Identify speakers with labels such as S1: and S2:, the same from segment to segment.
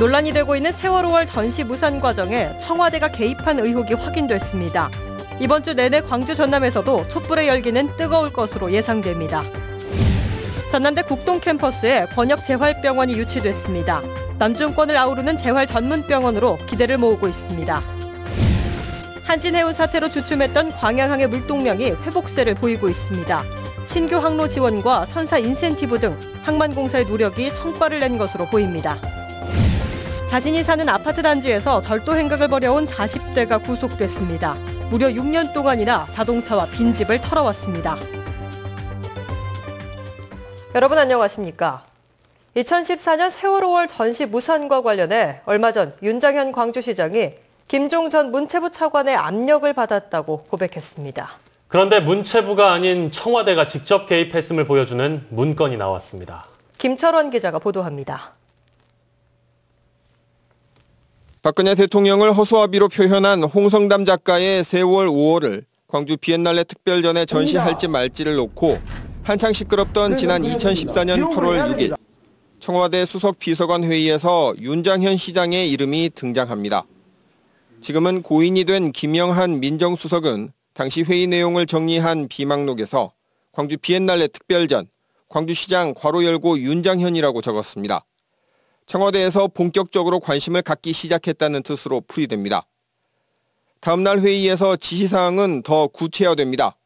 S1: 논란이 되고 있는 세월 5월 전시 무산 과정에 청와대가 개입한 의혹이 확인됐습니다. 이번 주 내내 광주 전남에서도 촛불의 열기는 뜨거울 것으로 예상됩니다. 전남대 국동 캠퍼스에 권역 재활병원이 유치됐습니다. 남중권을 아우르는 재활 전문병원으로 기대를 모으고 있습니다. 한진해운 사태로 주춤했던 광양항의 물동량이 회복세를 보이고 있습니다. 신규 항로 지원과 선사 인센티브 등 항만공사의 노력이 성과를 낸 것으로 보입니다. 자신이 사는 아파트 단지에서 절도 행각을 벌여온 40대가 구속됐습니다. 무려 6년 동안이나 자동차와 빈집을 털어왔습니다. 여러분 안녕하십니까? 2014년 세월 5월 전시 무산과 관련해 얼마 전 윤장현 광주시장이 김종 전 문체부 차관의 압력을 받았다고 고백했습니다.
S2: 그런데 문체부가 아닌 청와대가 직접 개입했음을 보여주는 문건이 나왔습니다.
S1: 김철원 기자가 보도합니다.
S3: 박근혜 대통령을 허수아비로 표현한 홍성담 작가의 세월 5월을 광주 비엔날레 특별전에 전시할지 말지를 놓고 한창 시끄럽던 지난 2014년 8월 6일 청와대 수석 비서관 회의에서 윤장현 시장의 이름이 등장합니다. 지금은 고인이 된 김영한 민정수석은 당시 회의 내용을 정리한 비망록에서 광주 비엔날레 특별전, 광주시장 괄호 열고 윤장현이라고 적었습니다. 청와대에서 본격적으로 관심을 갖기 시작했다는 뜻으로 풀이됩니다. 다음 날 회의에서 지시사항은 더 구체화됩니다.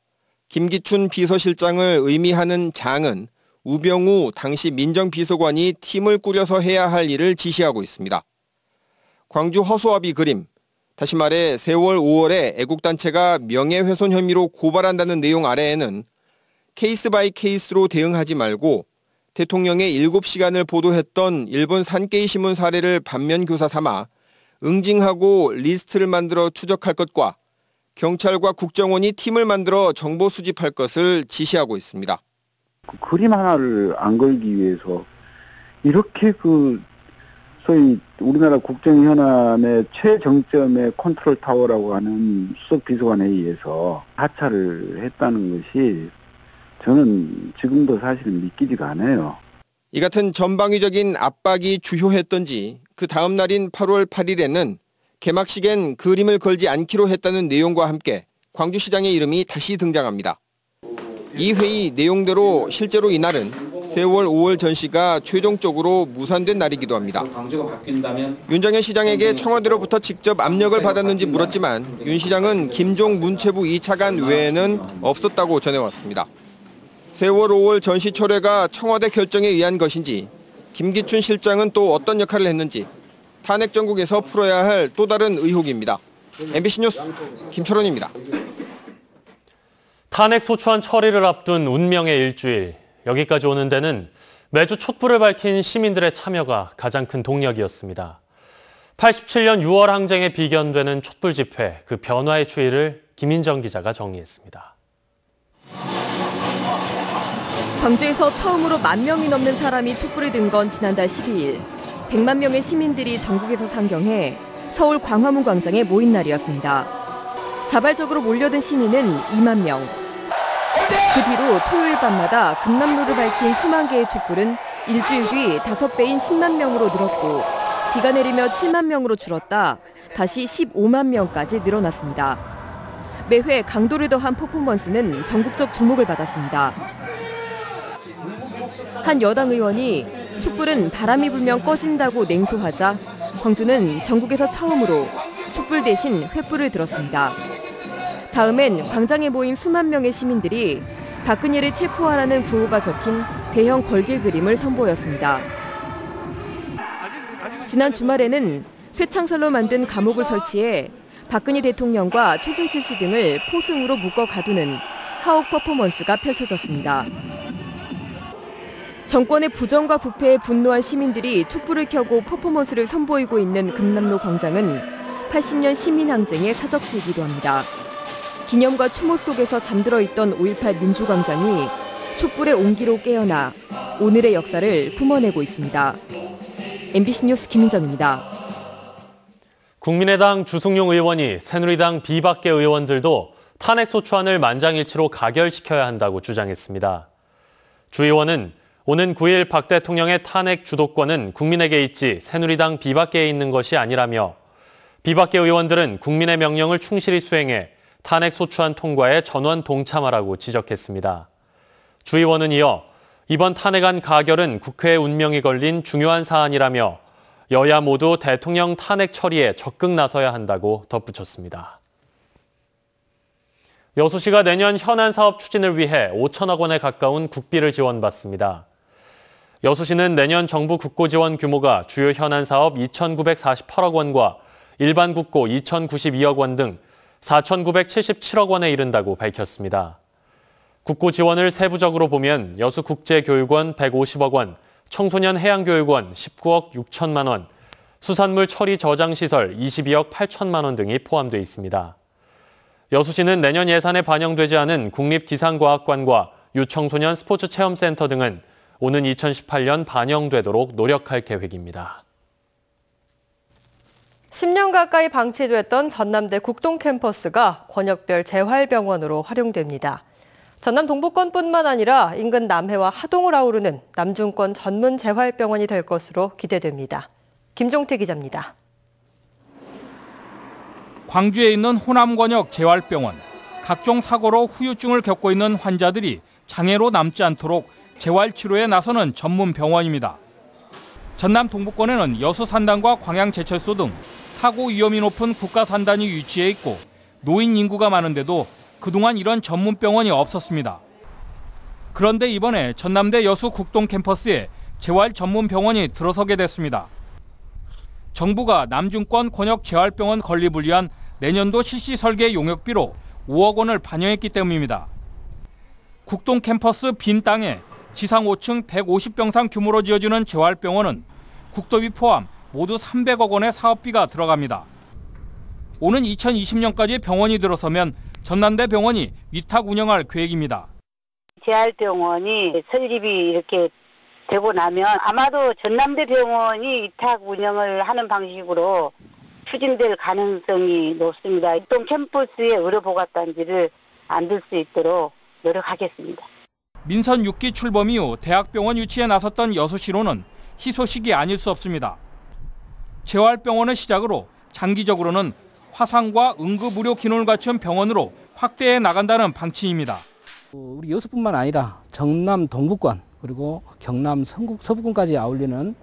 S3: 김기춘 비서실장을 의미하는 장은 우병우 당시 민정비서관이 팀을 꾸려서 해야 할 일을 지시하고 있습니다. 광주 허수아비 그림, 다시 말해 세월 5월에 애국단체가 명예훼손 혐의로 고발한다는 내용 아래에는 케이스 바이 케이스로 대응하지 말고 대통령의 7시간을 보도했던 일본 산케이 신문 사례를 반면교사 삼아 응징하고 리스트를 만들어 추적할 것과 경찰과 국정원이 팀을 만들어 정보 수집할 것을 지시하고 있습니다.
S4: 그 그림 하나를 안 걸기 위해서 이렇게 소위 우리나라 국정현안의 최정점의 컨트롤 타워라고 하는 수석 비서관에 의해서 하차를 했다는 것이 저는 지금도 사실은 믿기지가 않아요.
S3: 이 같은 전방위적인 압박이 주효했던지 그 다음 날인 8월 8일에는 개막식엔 그림을 걸지 않기로 했다는 내용과 함께 광주시장의 이름이 다시 등장합니다. 이 회의 내용대로 실제로 이날은 세월 5월 전시가 최종적으로 무산된 날이기도 합니다. 윤장현 시장에게 청와대로부터 직접 압력을 받았는지 물었지만 윤 시장은 김종 문체부 2차관 외에는 없었다고 전해왔습니다. 세월 5월 전시 철회가 청와대 결정에 의한 것인지 김기춘 실장은 또 어떤 역할을 했는지 탄핵 정국에서 풀어야 할 또 다른 의혹입니다. MBC 뉴스 김철원입니다.
S2: 탄핵 소추안 처리를 앞둔 운명의 일주일. 여기까지 오는 데는 매주 촛불을 밝힌 시민들의 참여가 가장 큰 동력이었습니다. 87년 6월 항쟁에 비견되는 촛불 집회, 그 변화의 추이를 김인정 기자가 정리했습니다.
S1: 광주에서 처음으로 10,000명이 넘는 사람이 촛불을 든 건 지난달 12일. 100만 명의 시민들이 전국에서 상경해 서울 광화문 광장에 모인 날이었습니다. 자발적으로 몰려든 시민은 2만 명. 그 뒤로 토요일 밤마다 금남로를 밝힌 수만 개의 촛불은 일주일 뒤 5배인 10만 명으로 늘었고 비가 내리며 7만 명으로 줄었다 다시 15만 명까지 늘어났습니다. 매회 강도를 더한 퍼포먼스는 전국적 주목을 받았습니다. 한 여당 의원이 촛불은 바람이 불면 꺼진다고 냉소하자 광주는 전국에서 처음으로 촛불 대신 횃불을 들었습니다. 다음엔 광장에 모인 수만 명의 시민들이 박근혜를 체포하라는 구호가 적힌 대형 걸개 그림을 선보였습니다. 지난 주말에는 쇠창살로 만든 감옥을 설치해 박근혜 대통령과 최순실 씨 등을 포승으로 묶어 가두는 하옥 퍼포먼스가 펼쳐졌습니다. 정권의 부정과 부패에 분노한 시민들이 촛불을 켜고 퍼포먼스를 선보이고 있는 금남로 광장은 80년 시민항쟁의 사적지이기도 합니다. 기념과 추모 속에서 잠들어 있던 5.18 민주광장이 촛불의 온기로 깨어나 오늘의 역사를 품어내고 있습니다. MBC 뉴스 김민정입니다.
S2: 국민의당 주승용 의원이 새누리당 비박계 의원들도 탄핵소추안을 만장일치로 가결시켜야 한다고 주장했습니다. 주 의원은 오는 9일 박 대통령의 탄핵 주도권은 국민에게 있지 새누리당 비박계에 있는 것이 아니라며 비박계 의원들은 국민의 명령을 충실히 수행해 탄핵 소추안 통과에 전원 동참하라고 지적했습니다. 주 의원은 이어 이번 탄핵안 가결은 국회의 운명이 걸린 중요한 사안이라며 여야 모두 대통령 탄핵 처리에 적극 나서야 한다고 덧붙였습니다. 여수시가 내년 현안 사업 추진을 위해 5천억 원에 가까운 국비를 지원받습니다. 여수시는 내년 정부 국고 지원 규모가 주요 현안 사업 2,948억 원과 일반 국고 2,092억 원 등 4,977억 원에 이른다고 밝혔습니다. 국고 지원을 세부적으로 보면 여수국제교육원 150억 원, 청소년 해양교육원 19억 6천만 원, 수산물 처리 저장시설 22억 8천만 원 등이 포함되어 있습니다. 여수시는 내년 예산에 반영되지 않은 국립기상과학관과 유청소년 스포츠체험센터 등은 오는 2018년 반영되도록 노력할 계획입니다.
S1: 10년 가까이 방치됐던 전남대 국동 캠퍼스가 권역별 재활병원으로 활용됩니다. 전남 동부권뿐만 아니라 인근 남해와 하동을 아우르는 남중권 전문 재활병원이 될 것으로 기대됩니다. 김종태 기자입니다.
S5: 광주에 있는 호남권역 재활병원. 각종 사고로 후유증을 겪고 있는 환자들이 장애로 남지 않도록 재활치료에 나서는 전문 병원입니다. 전남 동부권에는 여수산단과 광양제철소 등 사고 위험이 높은 국가산단이 위치해 있고 노인 인구가 많은데도 그동안 이런 전문 병원이 없었습니다. 그런데 이번에 전남대 여수 국동 캠퍼스에 재활 전문 병원이 들어서게 됐습니다. 정부가 남중권 권역 재활병원 건립을 위한 내년도 실시 설계 용역비로 5억 원을 반영했기 때문입니다. 국동 캠퍼스 빈 땅에 지상 5층 150병상 규모로 지어지는 재활병원은 국도비 포함 모두 300억 원의 사업비가 들어갑니다. 오는 2020년까지 병원이 들어서면 전남대 병원이 위탁 운영할 계획입니다.
S6: 재활병원이 설립이 이렇게 되고 나면 아마도 전남대 병원이 위탁 운영을 하는 방식으로 추진될 가능성이 높습니다. 국동 캠퍼스의 의료보건단지를 만들 수 있도록 노력하겠습니다.
S5: 민선 6기 출범 이후 대학병원 유치에 나섰던 여수시로는 희소식이 아닐 수 없습니다. 재활병원을 시작으로 장기적으로는 화상과 응급의료 기능을 갖춘 병원으로 확대해 나간다는 방침입니다.
S7: 우리 여수뿐만 아니라 전남 동부권 그리고 경남 서부권까지 아울리는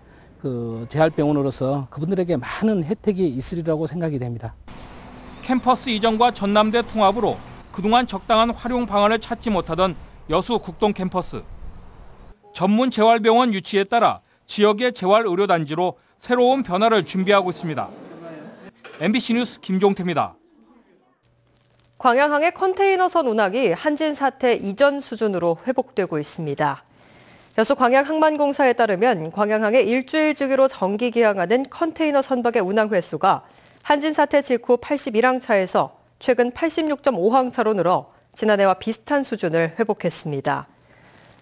S7: 재활병원으로서 그분들에게 많은 혜택이 있으리라고 생각이 됩니다.
S5: 캠퍼스 이전과 전남대 통합으로 그동안 적당한 활용 방안을 찾지 못하던 여수 국동 캠퍼스. 전문 재활병원 유치에 따라 지역의 재활의료단지로 새로운 변화를 준비하고 있습니다. MBC 뉴스 김종태입니다.
S1: 광양항의 컨테이너선 운항이 한진 사태 이전 수준으로 회복되고 있습니다. 여수 광양항만공사에 따르면 광양항에 일주일 주기로 정기 기항하는 컨테이너 선박의 운항 횟수가 한진 사태 직후 81항차에서 최근 86.5항차로 늘어 지난해와 비슷한 수준을 회복했습니다.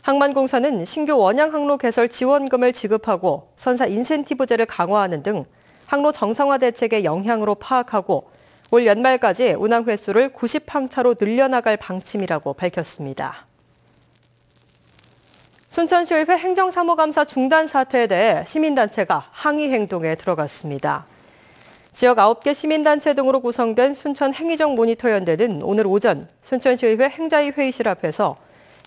S1: 항만공사는 신규 원양 항로 개설 지원금을 지급하고 선사 인센티브제를 강화하는 등 항로 정상화 대책의 영향으로 파악하고 올 연말까지 운항 횟수를 90항차로 늘려나갈 방침이라고 밝혔습니다. 순천시의회 행정사무감사 중단 사태에 대해 시민단체가 항의 행동에 들어갔습니다. 지역 9개 시민단체 등으로 구성된 순천행위적 모니터연대는 오늘 오전 순천시의회 행자위 회의실 앞에서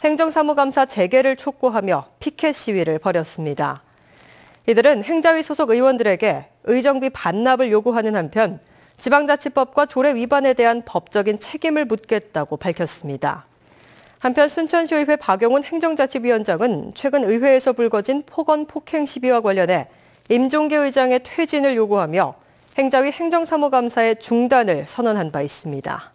S1: 행정사무감사 재개를 촉구하며 피켓 시위를 벌였습니다. 이들은 행자위 소속 의원들에게 의정비 반납을 요구하는 한편 지방자치법과 조례 위반에 대한 법적인 책임을 묻겠다고 밝혔습니다. 한편 순천시의회 박용훈 행정자치위원장은 최근 의회에서 불거진 폭언 폭행 시비와 관련해 임종계 의장의 퇴진을 요구하며 행자위 행정사무감사의 중단을 선언한 바 있습니다.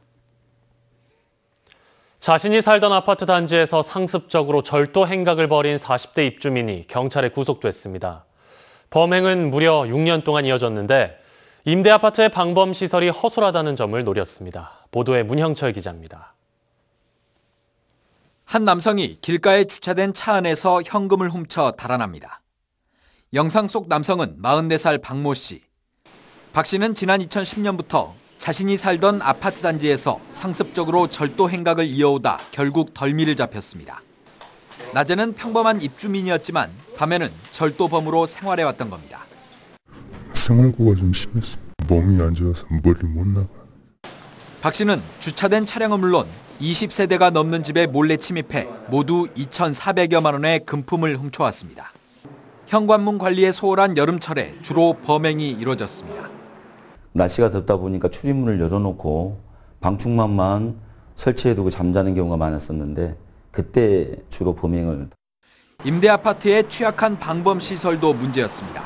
S2: 자신이 살던 아파트 단지에서 상습적으로 절도 행각을 벌인 40대 입주민이 경찰에 구속됐습니다. 범행은 무려 6년 동안 이어졌는데 임대 아파트의 방범 시설이 허술하다는 점을 노렸습니다. 보도에 문형철 기자입니다.
S8: 한 남성이 길가에 주차된 차 안에서 현금을 훔쳐 달아납니다. 영상 속 남성은 44살 박모 씨. 박 씨는 지난 2010년부터 자신이 살던 아파트 단지에서 상습적으로 절도 행각을 이어오다 결국 덜미를 잡혔습니다. 낮에는 평범한 입주민이었지만 밤에는 절도범으로 생활해왔던 겁니다.
S9: 생활고가 좀 심했어. 몸이 안 좋아서 멀리 못 나가.
S8: 박 씨는 주차된 차량은 물론 20세대가 넘는 집에 몰래 침입해 모두 2,400여만 원의 금품을 훔쳐왔습니다. 현관문 관리에 소홀한 여름철에 주로 범행이 이루어졌습니다.
S10: 날씨가 덥다 보니까 출입문을 열어놓고 방충망만 설치해두고 잠자는 경우가 많았었는데 그때 주로 범행을.
S8: 임대 아파트의 취약한 방범 시설도 문제였습니다.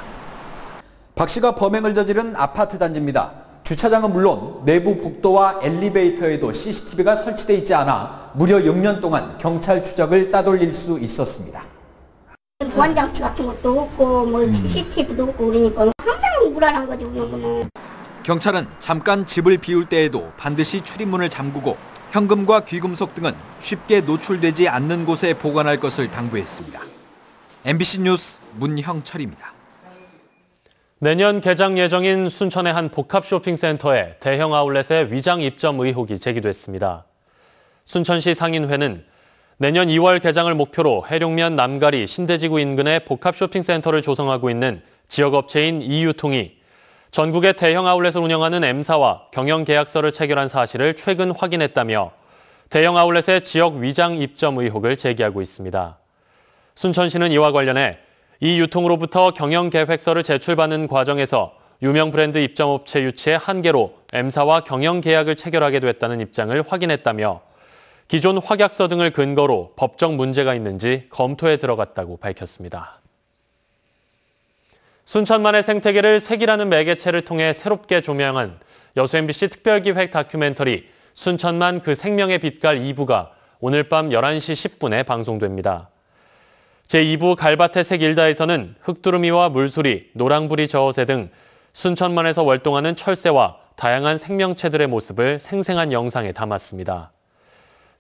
S8: 박 씨가 범행을 저지른 아파트 단지입니다. 주차장은 물론 내부 복도와 엘리베이터에도 CCTV가 설치돼 있지 않아 무려 6년 동안 경찰 추적을 따돌릴 수 있었습니다.
S11: 보안장치 같은 것도 없고 CCTV도 없고 그러니까 항상 불안한 거지 우리는.
S8: 경찰은 잠깐 집을 비울 때에도 반드시 출입문을 잠그고 현금과 귀금속 등은 쉽게 노출되지 않는 곳에 보관할 것을 당부했습니다. MBC 뉴스 문형철입니다.
S2: 내년 개장 예정인 순천의 한 복합 쇼핑센터에 대형 아울렛의 위장 입점 의혹이 제기됐습니다. 순천시 상인회는 내년 2월 개장을 목표로 해룡면 남가리 신대지구 인근의 복합 쇼핑센터를 조성하고 있는 지역업체인 이유통이 전국의 대형 아울렛을 운영하는 M사와 경영 계약서를 체결한 사실을 최근 확인했다며 대형 아울렛의 지역 위장 입점 의혹을 제기하고 있습니다. 순천시는 이와 관련해 이 유통으로부터 경영계획서를 제출받는 과정에서 유명 브랜드 입점업체 유치의 한계로 M사와 경영계약을 체결하게 됐다는 입장을 확인했다며 기존 확약서 등을 근거로 법적 문제가 있는지 검토에 들어갔다고 밝혔습니다. 순천만의 생태계를 색이라는 매개체를 통해 새롭게 조명한 여수 MBC 특별기획 다큐멘터리 순천만 그 생명의 빛깔 2부가 오늘 밤 11시 10분에 방송됩니다. 제2부 갈밭의 색 일다에서는 흑두루미와 물수리, 노랑부리 저어새 등 순천만에서 월동하는 철새와 다양한 생명체들의 모습을 생생한 영상에 담았습니다.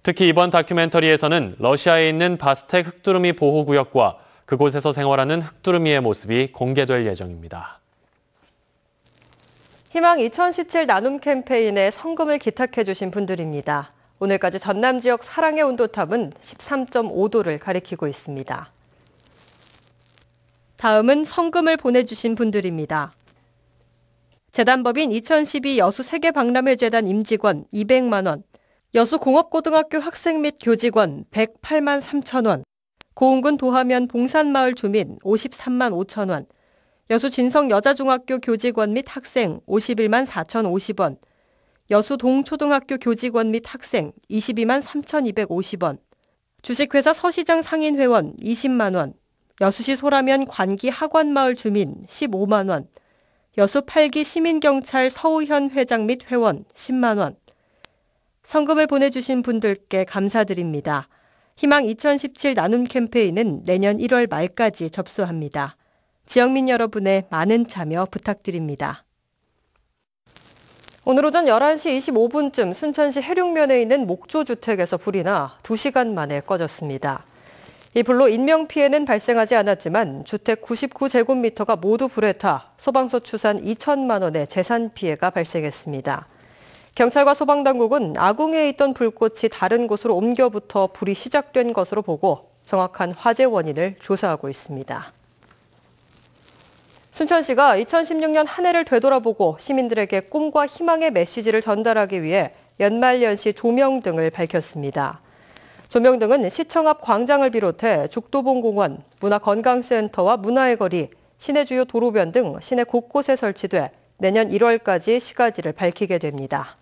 S2: 특히 이번 다큐멘터리에서는 러시아에 있는 바스텍 흑두루미 보호구역과 그곳에서 생활하는 흑두루미의 모습이 공개될 예정입니다.
S1: 희망 2017 나눔 캠페인에 성금을 기탁해 주신 분들입니다. 오늘까지 전남 지역 사랑의 온도탑은 13.5도를 가리키고 있습니다. 다음은 성금을 보내주신 분들입니다. 재단법인 2012 여수 세계박람회재단 임직원 200만 원, 여수공업고등학교 학생 및 교직원 108만 3천 원, 고흥군 도하면 봉산마을 주민 53만 5천 원, 여수 진성 여자중학교 교직원 및 학생 51만 4,050원, 여수 동초등학교 교직원 및 학생 22만 3,250원, 주식회사 서시장 상인회원 20만 원, 여수시 소라면 관기 학원마을 주민 15만 원, 여수 8기 시민경찰 서우현 회장 및 회원 10만 원. 성금을 보내주신 분들께 감사드립니다. 희망 2017 나눔 캠페인은 내년 1월 말까지 접수합니다. 지역민 여러분의 많은 참여 부탁드립니다. 오늘 오전 11시 25분쯤 순천시 해룡면에 있는 목조주택에서 불이 나 2시간 만에 꺼졌습니다. 이 불로 인명피해는 발생하지 않았지만 주택 99제곱미터가 모두 불에 타 소방서 추산 2천만 원의 재산 피해가 발생했습니다. 경찰과 소방당국은 아궁이에 있던 불꽃이 다른 곳으로 옮겨부터 불이 시작된 것으로 보고 정확한 화재 원인을 조사하고 있습니다. 순천시가 2016년 한 해를 되돌아보고 시민들에게 꿈과 희망의 메시지를 전달하기 위해 연말연시 조명등을 밝혔습니다. 조명등은 시청 앞 광장을 비롯해 죽도봉공원, 문화건강센터와 문화의 거리, 시내 주요 도로변 등 시내 곳곳에 설치돼 내년 1월까지 시가지를 밝히게 됩니다.